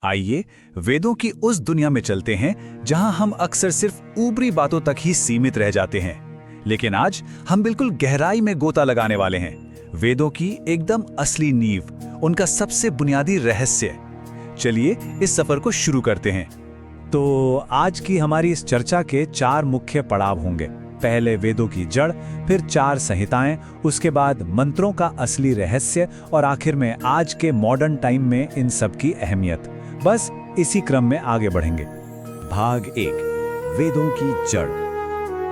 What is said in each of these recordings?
आइए वेदों की उस दुनिया में चलते हैं जहां हम अक्सर सिर्फ ऊपरी बातों तक ही सीमित रह जाते हैं, लेकिन आज हम बिल्कुल गहराई में गोता लगाने वाले हैं। वेदों की एकदम असली नींव, उनका सबसे बुनियादी रहस्य। चलिए इस सफर को शुरू करते हैं। तो आज की हमारी इस चर्चा के 4 मुख्य पड़ाव होंगे। पहले वेदों की जड़, फिर 4 संहिताएं, उसके बाद मंत्रों का असली रहस्य और आखिर में आज के मॉडर्न टाइम में इन सब की अहमियत। बस इसी क्रम में आगे बढ़ेंगे। भाग 1, वेदों की जड़।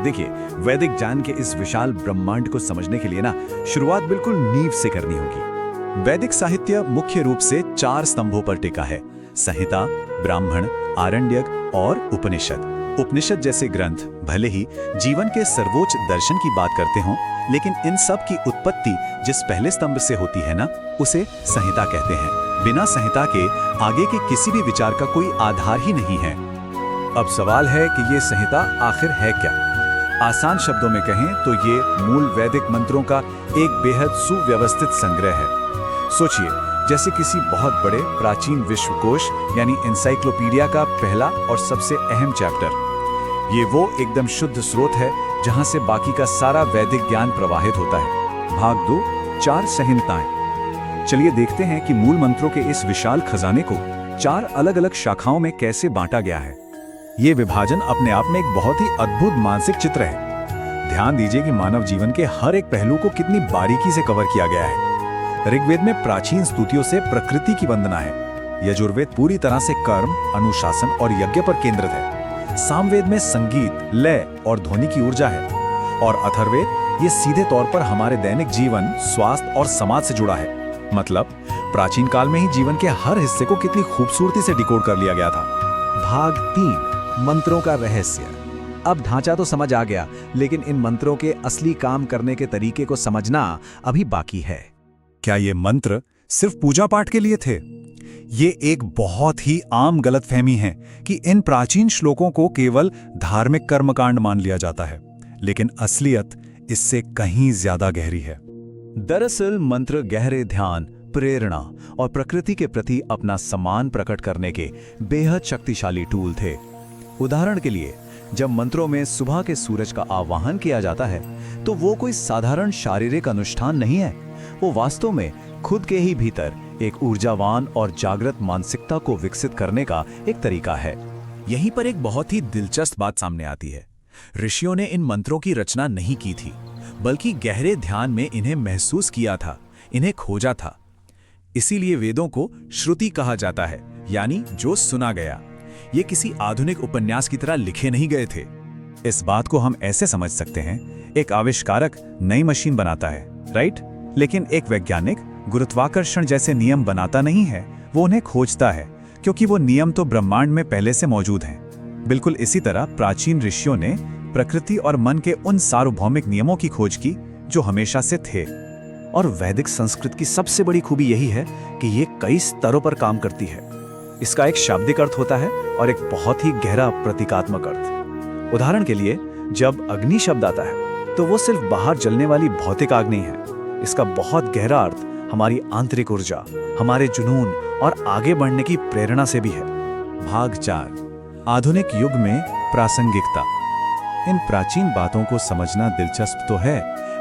देखिए, वैदिक ज्ञान के इस विशाल ब्रह्मांड को समझने के लिए शुरुआत बिल्कुल नींव से करनी होगी। वैदिक साहित्य मुख्य रूप से 4 स्तंभों पर टिका है: संहिता, ब्राह्मण, आरण्यक और उपनिषद। उपनिषद जैसे ग्रंथ भले ही जीवन के सर्वोच्च दर्शन की बात करते हों, लेकिन इन सब की उत्पत्ति जिस पहले स्तंभ से होती है उसे संहिता कहते हैं। बिना संहिता के आगे के किसी भी विचार का कोई आधार ही नहीं है। अब सवाल है कि ये संहिता आखिर है क्या? आसान शब्दों में कहें तो ये मूल वैदिक मंत्रों का एक बेहद सुव्यवस्थित संग्रह है। सोचिए, जैसे किसी बहुत बड़े प्राचीन विश्वकोश यानी एनसाइक्लोपीडिया का पहला और सबसे अहम चैप्टर। ये वो एकदम शुद्ध स्रोत है जहां से बाकी का सारा वैदिक ज्ञान प्रवाहित होता है। भाग 2, 4 संहिताएं। चलिए देखते हैं कि मूल मंत्रों के इस विशाल खजाने को 4 अलग-अलग शाखाओं में कैसे बांटा गया है। ये विभाजन अपने आप में एक बहुत ही अद्भुत मानसिक चित्र है। ध्यान दीजिए कि मानव जीवन के हर एक पहलू को कितनी बारीकी से कवर किया गया है। ऋग्वेद में प्राचीन स्तुतियों से प्रकृति की वंदना है। यजुर्वेद पूरी तरह से कर्म, अनुशासन और यज्ञ पर केंद्रित है। सामवेद में संगीत, लय और ध्वनि की ऊर्जा है। और अथर्ववेद ये सीधे तौर पर हमारे दैनिक जीवन, स्वास्थ्य और समाज से जुड़ा है। मतलब प्राचीन काल में ही जीवन के हर हिस्से को कितनी खूबसूरती से डिकोड कर लिया गया था। भाग 3, मंत्रों का रहस्य। अब ढांचा तो समझ आ गया, लेकिन इन मंत्रों के असली काम करने के तरीके को समझना अभी बाकी है। क्या ये मंत्र सिर्फ पूजा पाठ के लिए थे? ये एक बहुत ही आम गलतफहमी है कि इन प्राचीन श्लोकों को केवल धार्मिक कर्मकांड मान लिया जाता है, लेकिन असलियत इससे कहीं ज्यादा गहरी है। दरअसल मंत्र गहरे ध्यान, प्रेरणा और प्रकृति के प्रति अपना सम्मान प्रकट करने के बेहद शक्तिशाली टूल थे। उदाहरण के लिए, जब मंत्रों में सुबह के सूरज का आवाहन किया जाता है, तो वो कोई साधारण शारीरिक अनुष्ठान नहीं है। वो वास्तव में खुद के ही भीतर एक ऊर्जावान और जागृत मानसिकता को विकसित करने का एक तरीका है। यहीं पर एक बहुत ही दिलचस्प बात सामने आती है। ऋषियों ने इन मंत्रों की रचना नहीं की थी, बल्कि गहरे ध्यान में इन्हें महसूस किया था, इन्हें खोजा था। इसीलिए वेदों को श्रुति कहा जाता है, यानी जो सुना गया। ये किसी आधुनिक उपन्यास की तरह लिखे नहीं गए थे। इस बात को हम ऐसे समझ सकते हैं, एक आविष्कारक नई मशीन बनाता है, राइट? लेकिन एक वैज्ञानिक गुरुत्वाकर्षण जैसे नियम बनाता नहीं है, वो उन्हें खोजता है, क्योंकि वो नियम तो ब्रह्मांड में पहले से मौजूद हैं। बिल्कुल इसी तरह प्राचीन ऋषियों ने प्रकृति और मन के उन सार्वभौमिक नियमों की खोज की जो हमेशा से थे। और वैदिक संस्कृत की सबसे बड़ी खूबी यही है कि ये कई स्तरों पर काम करती है। इसका एक शाब्दिक अर्थ होता है और एक बहुत ही गहरा प्रतीकात्मक अर्थ। उदाहरण के लिए, जब अग्नि शब्द आता है तो वो सिर्फ बाहर जलने वाली भौतिक आग नहीं है। इसका बहुत गहरा अर्थ हमारी आंतरिक ऊर्जा, हमारे जुनून और आगे बढ़ने की प्रेरणा से भी है। भाग 4, आधुनिक युग में प्रासंगिकता। इन प्राचीन बातों को समझना दिलचस्प तो है,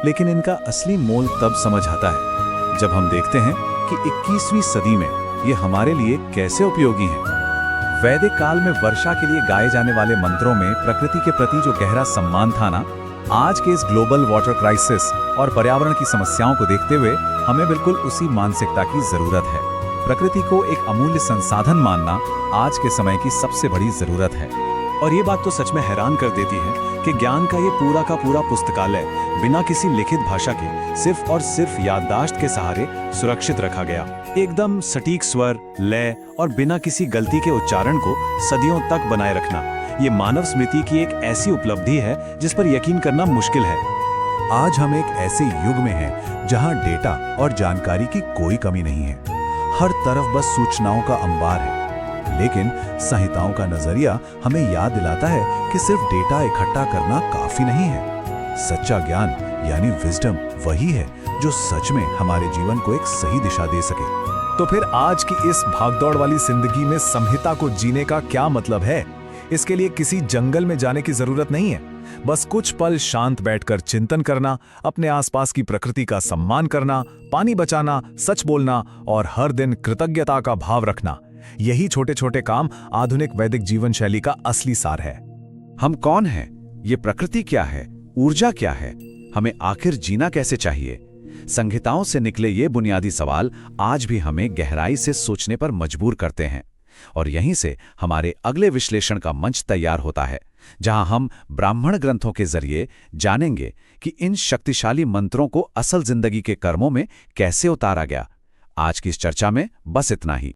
लेकिन इनका असली मोल तब समझ आता है जब हम देखते हैं कि 21वीं सदी में ये हमारे लिए कैसे उपयोगी हैं। वैदिक काल में वर्षा के लिए गाए जाने वाले मंत्रों में प्रकृति के प्रति जो गहरा सम्मान था आज के इस ग्लोबल वाटर क्राइसिस और पर्यावरण की समस्याओं को देखते हुए हमें बिल्कुल उसी मानसिकता की जरूरत है। प्रकृति को एक अमूल्य संसाधन मानना आज के समय की सबसे बड़ी जरूरत है। और ये बात तो सच में हैरान कर देती है कि ज्ञान का ये पूरा का पूरा पुस्तकालय बिना किसी लिखित भाषा के सिर्फ और सिर्फ याददाश्त के सहारे सुरक्षित रखा गया। एकदम सटीक स्वर, लय और बिना किसी गलती के उच्चारण को सदियों तक बनाए रखना, ये मानव स्मृति की एक ऐसी उपलब्धि है जिस पर यकीन करना मुश्किल है। आज हम एक ऐसे युग में हैं जहां डेटा और जानकारी की कोई कमी नहीं है। हर तरफ बस सूचनाओं का अंबार है, लेकिन संहिताओं का नजरिया हमें याद दिलाता है कि सिर्फ डेटा इकट्ठा करना काफी नहीं है। सच्चा ज्ञान यानी विजडम वही है जो सच में हमारे जीवन को एक सही दिशा दे सके। तो फिर आज की इस भागदौड़ वाली जिंदगी में संहिता को जीने का क्या मतलब है? इसके लिए किसी जंगल में जाने की जरूरत नहीं है। बस कुछ पल शांत बैठकर चिंतन करना, अपने आसपास की प्रकृति का सम्मान करना, पानी बचाना, सच बोलना और हर दिन कृतज्ञता का भाव रखना, यही छोटे छोटे काम आधुनिक वैदिक जीवन शैली का असली सार है। हम कौन हैं? ये प्रकृति क्या है? ऊर्जा क्या है? हमें आखिर जीना कैसे चाहिए? संहिताओं से निकले ये बुनियादी सवाल आज भी हमें गहराई से सोचने पर मजबूर करते हैं। और यहीं से हमारे अगले विश्लेषण का मंच तैयार होता है, जहां हम ब्राह्मण ग्रंथों के जरिए जानेंगे कि इन शक्तिशाली मंत्रों को असल जिंदगी के कर्मों में कैसे उतारा गया। आज की इस चर्चा में बस इतना ही।